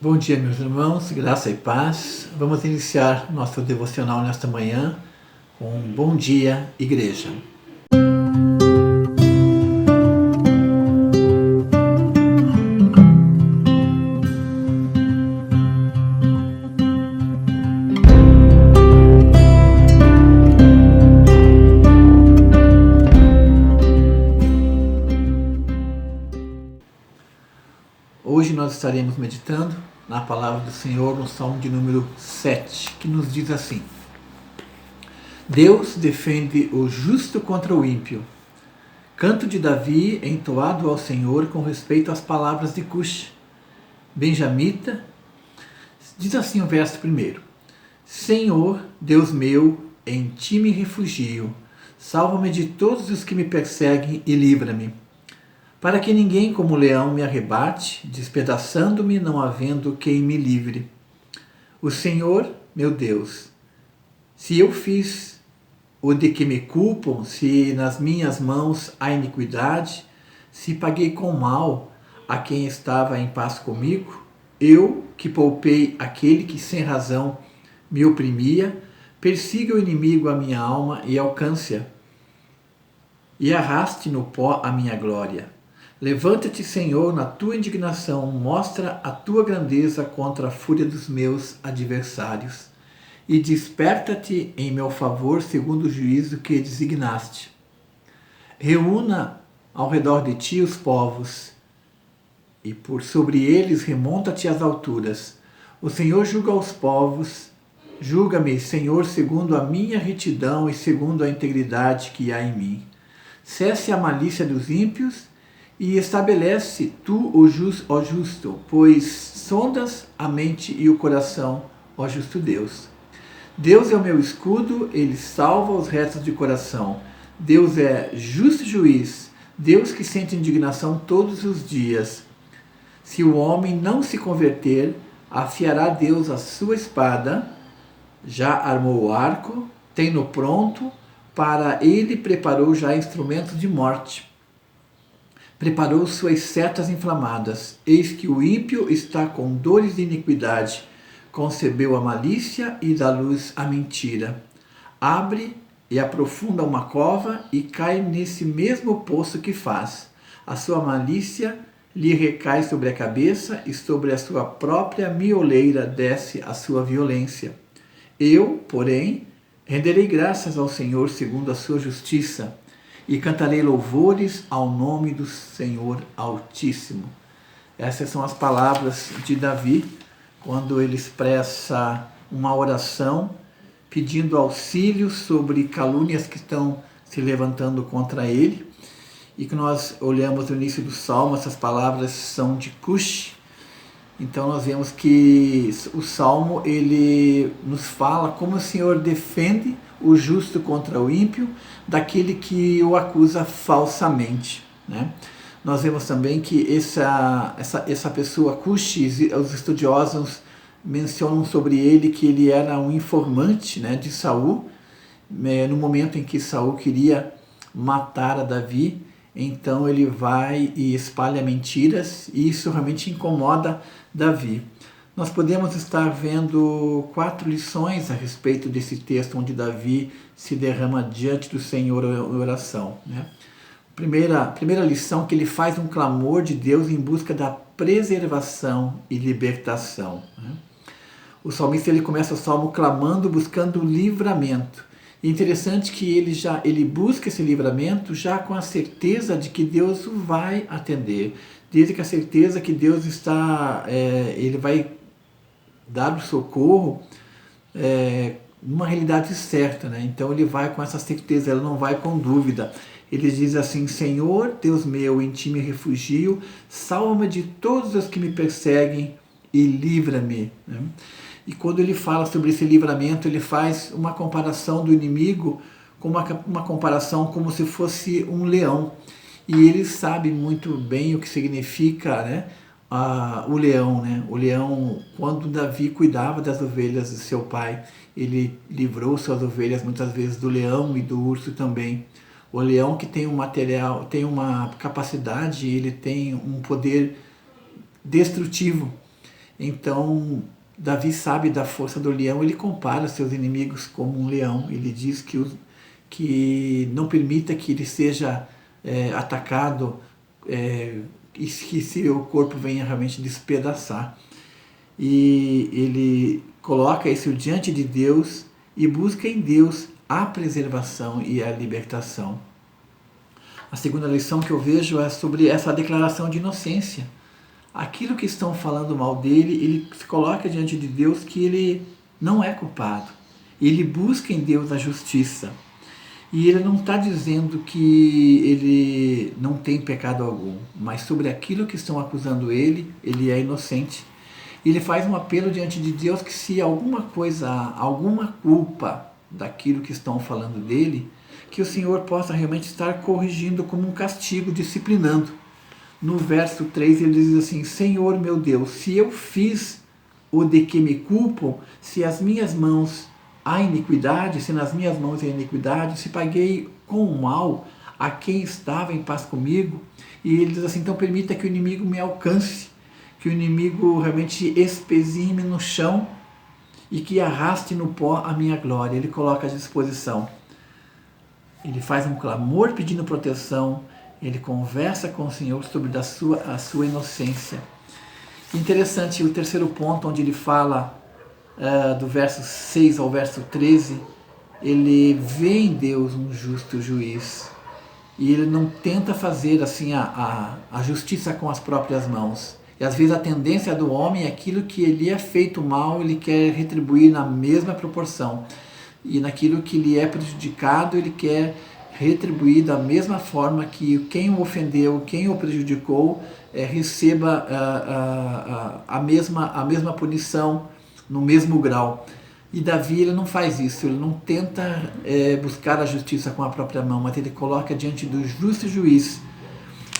Bom dia, meus irmãos, graça e paz. Vamos iniciar nosso devocional nesta manhã com um bom dia, igreja. Hoje nós estaremos meditando na palavra do Senhor no Salmo de número 7, que nos diz assim: Deus defende o justo contra o ímpio. Canto de Davi entoado ao Senhor com respeito às palavras de Cush, benjamita. Diz assim o verso primeiro: Senhor, Deus meu, em ti me refugio. Salva-me de todos os que me perseguem e livra-me. Para que ninguém como leão me arrebate, despedaçando-me, não havendo quem me livre. O Senhor, meu Deus, se eu fiz o de que me culpam, se nas minhas mãos há iniquidade, se paguei com mal a quem estava em paz comigo, eu que poupei aquele que sem razão me oprimia, persiga o inimigo a minha alma e alcance-a, e arraste no pó a minha glória. Levanta-te, Senhor, na tua indignação, mostra a tua grandeza contra a fúria dos meus adversários, e desperta-te em meu favor segundo o juízo que designaste. Reúna ao redor de ti os povos, e por sobre eles remonta-te às alturas. O Senhor julga os povos, julga-me, Senhor, segundo a minha retidão e segundo a integridade que há em mim. Cesse a malícia dos ímpios, e estabelece tu, ó justo, pois sondas a mente e o coração, ó justo Deus. Deus é o meu escudo, ele salva os retos de coração. Deus é justo juiz, Deus que sente indignação todos os dias. Se o homem não se converter, afiará Deus a sua espada, já armou o arco, tem-no pronto, para ele preparou já instrumentos de morte. Preparou suas setas inflamadas. Eis que o ímpio está com dores de iniquidade. Concebeu a malícia e dá luz à mentira. Abre e aprofunda uma cova e cai nesse mesmo poço que faz. A sua malícia lhe recai sobre a cabeça e sobre a sua própria mioleira desce a sua violência. Eu, porém, renderei graças ao Senhor segundo a sua justiça, e cantarei louvores ao nome do Senhor Altíssimo. Essas são as palavras de Davi, quando ele expressa uma oração pedindo auxílio sobre calúnias que estão se levantando contra ele. E que nós olhamos no início do Salmo, essas palavras são de Cush. Então nós vemos que o Salmo ele nos fala como o Senhor defende o justo contra o ímpio, daquele que o acusa falsamente, né? Nós vemos também que essa pessoa, Cush, os estudiosos mencionam sobre ele que ele era um informante, né, de Saul, no momento em que Saul queria matar a Davi. Então ele vai e espalha mentiras, e isso realmente incomoda Davi. Nós podemos estar vendo 4 lições a respeito desse texto onde Davi se derrama diante do Senhor em oração, né? Primeira lição, que ele faz um clamor de Deus em busca da preservação e libertação, né? O salmista ele começa o salmo clamando, buscando livramento. E interessante que ele busca esse livramento já com a certeza de que Deus o vai atender, desde que a certeza que Deus ele vai dar o socorro numa realidade certa, né? Então ele vai com essa certeza, ele não vai com dúvida. Ele diz assim: Senhor, Deus meu, em ti me refugio, salva-me de todos os que me perseguem e livra-me, né? E quando ele fala sobre esse livramento, ele faz uma comparação do inimigo com uma comparação como se fosse um leão. E ele sabe muito bem o que significa, né, o leão, né? O leão, quando Davi cuidava das ovelhas de seu pai, ele livrou suas ovelhas muitas vezes do leão e do urso também. O leão, que tem um material, tem uma capacidade, ele tem um poder destrutivo. Então, Davi sabe da força do leão, ele compara seus inimigos como um leão. Ele diz que não permita que ele seja atacado e que seu corpo venha realmente despedaçar. E ele coloca isso diante de Deus e busca em Deus a preservação e a libertação. A segunda lição que eu vejo é sobre essa declaração de inocência. Aquilo que estão falando mal dele, ele se coloca diante de Deus que ele não é culpado. Ele busca em Deus a justiça. E ele não está dizendo que ele não tem pecado algum, mas sobre aquilo que estão acusando ele, ele é inocente. Ele faz um apelo diante de Deus que se alguma coisa, alguma culpa daquilo que estão falando dele, que o Senhor possa realmente estar corrigindo como um castigo, disciplinando. No verso 3 ele diz assim: Senhor meu Deus, se eu fiz o de que me culpam, se as minhas mãos há iniquidade, se nas minhas mãos há iniquidade, se paguei com o mal a quem estava em paz comigo. E ele diz assim: então permita que o inimigo me alcance, que o inimigo realmente espesime no chão e que arraste no pó a minha glória. Ele coloca à disposição. Ele faz um clamor pedindo proteção, ele conversa com o Senhor sobre a sua inocência. Interessante o terceiro ponto, onde ele fala do verso 6 ao verso 13, ele vê em Deus um justo juiz. E ele não tenta fazer assim a justiça com as próprias mãos. E às vezes a tendência do homem é aquilo que ele é feito mal, ele quer retribuir na mesma proporção. E naquilo que lhe é prejudicado, ele quer retribuir da mesma forma que quem o ofendeu, quem o prejudicou, receba a mesma punição no mesmo grau. E Davi ele não faz isso, ele não tenta buscar a justiça com a própria mão, mas ele coloca diante do justo juiz.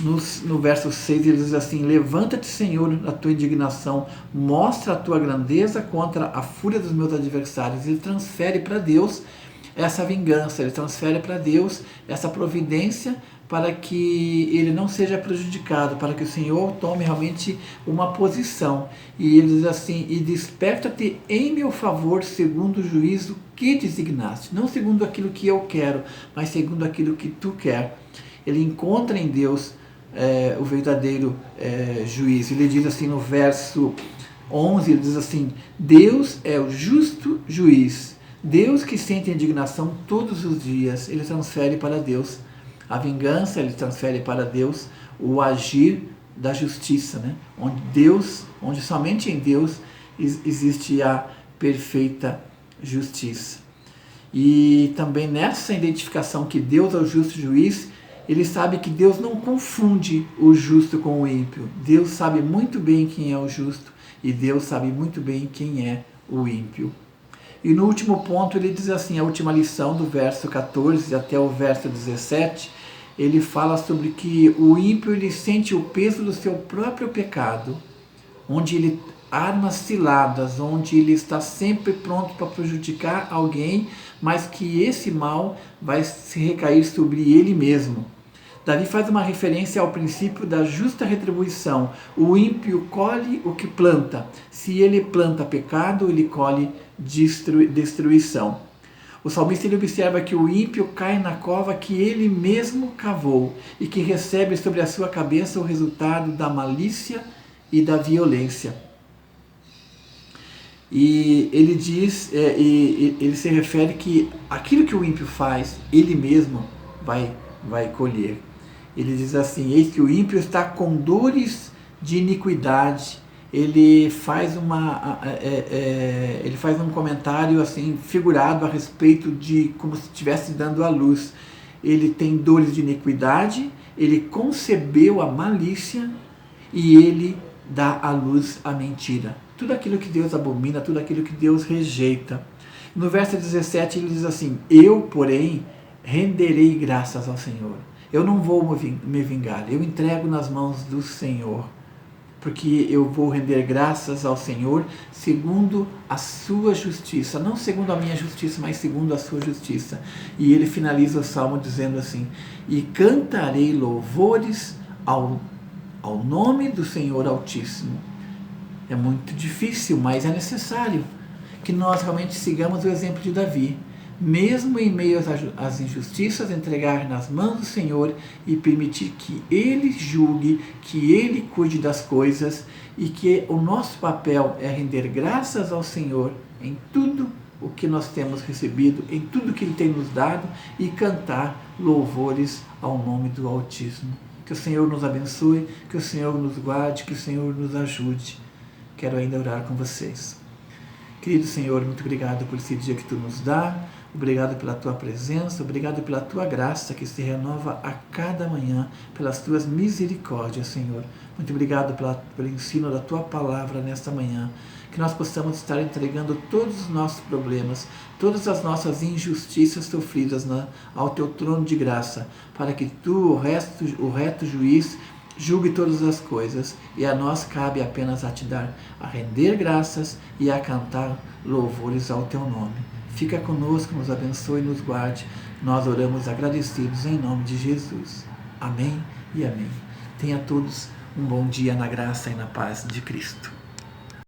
No verso 6 ele diz assim: levanta-te, Senhor, na tua indignação, mostra a tua grandeza contra a fúria dos meus adversários. Ele transfere para Deus essa vingança, ele transfere para Deus essa providência para que ele não seja prejudicado, para que o Senhor tome realmente uma posição. E ele diz assim: e desperta-te em meu favor segundo o juízo que designaste, não segundo aquilo que eu quero, mas segundo aquilo que tu quer. Ele encontra em Deus o verdadeiro juiz. Ele diz assim no verso 11, ele diz assim: Deus é o justo juiz, Deus que sente indignação todos os dias. Ele transfere para Deus a vingança, ele transfere para Deus o agir da justiça, né? Onde somente em Deus existe a perfeita justiça. E também nessa identificação que Deus é o justo juiz, ele sabe que Deus não confunde o justo com o ímpio. Deus sabe muito bem quem é o justo e Deus sabe muito bem quem é o ímpio. E no último ponto ele diz assim, a última lição do verso 14 até o verso 17, ele fala sobre que o ímpio ele sente o peso do seu próprio pecado, onde ele armas ciladas, onde ele está sempre pronto para prejudicar alguém, mas que esse mal vai se recair sobre ele mesmo. Davi faz uma referência ao princípio da justa retribuição. O ímpio colhe o que planta. Se ele planta pecado, ele colhe destruição. O salmista ele observa que o ímpio cai na cova que ele mesmo cavou e que recebe sobre a sua cabeça o resultado da malícia e da violência. E ele diz, ele se refere que aquilo que o ímpio faz, ele mesmo vai colher. Ele diz assim: eis que o ímpio está com dores de iniquidade. Ele faz um comentário assim figurado a respeito de como se estivesse dando à luz. Ele tem dores de iniquidade, ele concebeu a malícia e ele dá à luz a mentira. Tudo aquilo que Deus abomina, tudo aquilo que Deus rejeita. No verso 17 ele diz assim: eu, porém, renderei graças ao Senhor. Eu não vou me vingar, eu entrego nas mãos do Senhor, porque eu vou render graças ao Senhor segundo a sua justiça, não segundo a minha justiça, mas segundo a sua justiça. E ele finaliza o salmo dizendo assim: e cantarei louvores ao nome do Senhor Altíssimo. É muito difícil, mas é necessário que nós realmente sigamos o exemplo de Davi. Mesmo em meio às injustiças, entregar nas mãos do Senhor e permitir que Ele julgue, que Ele cuide das coisas e que o nosso papel é render graças ao Senhor em tudo o que nós temos recebido, em tudo que Ele tem nos dado e cantar louvores ao nome do Altíssimo. Que o Senhor nos abençoe, que o Senhor nos guarde, que o Senhor nos ajude. Quero ainda orar com vocês. Querido Senhor, muito obrigado por esse dia que Tu nos dá, obrigado pela Tua presença, obrigado pela Tua graça que se renova a cada manhã, pelas Tuas misericórdias, Senhor. Muito obrigado pelo ensino da Tua palavra nesta manhã, que nós possamos estar entregando todos os nossos problemas, todas as nossas injustiças sofridas ao Teu trono de graça, para que Tu, o reto juiz, julgue todas as coisas, e a nós cabe apenas a Te dar, a render graças e a cantar louvores ao Teu nome. Fica conosco, nos abençoe e nos guarde. Nós oramos agradecidos em nome de Jesus. Amém e amém. Tenha todos um bom dia na graça e na paz de Cristo.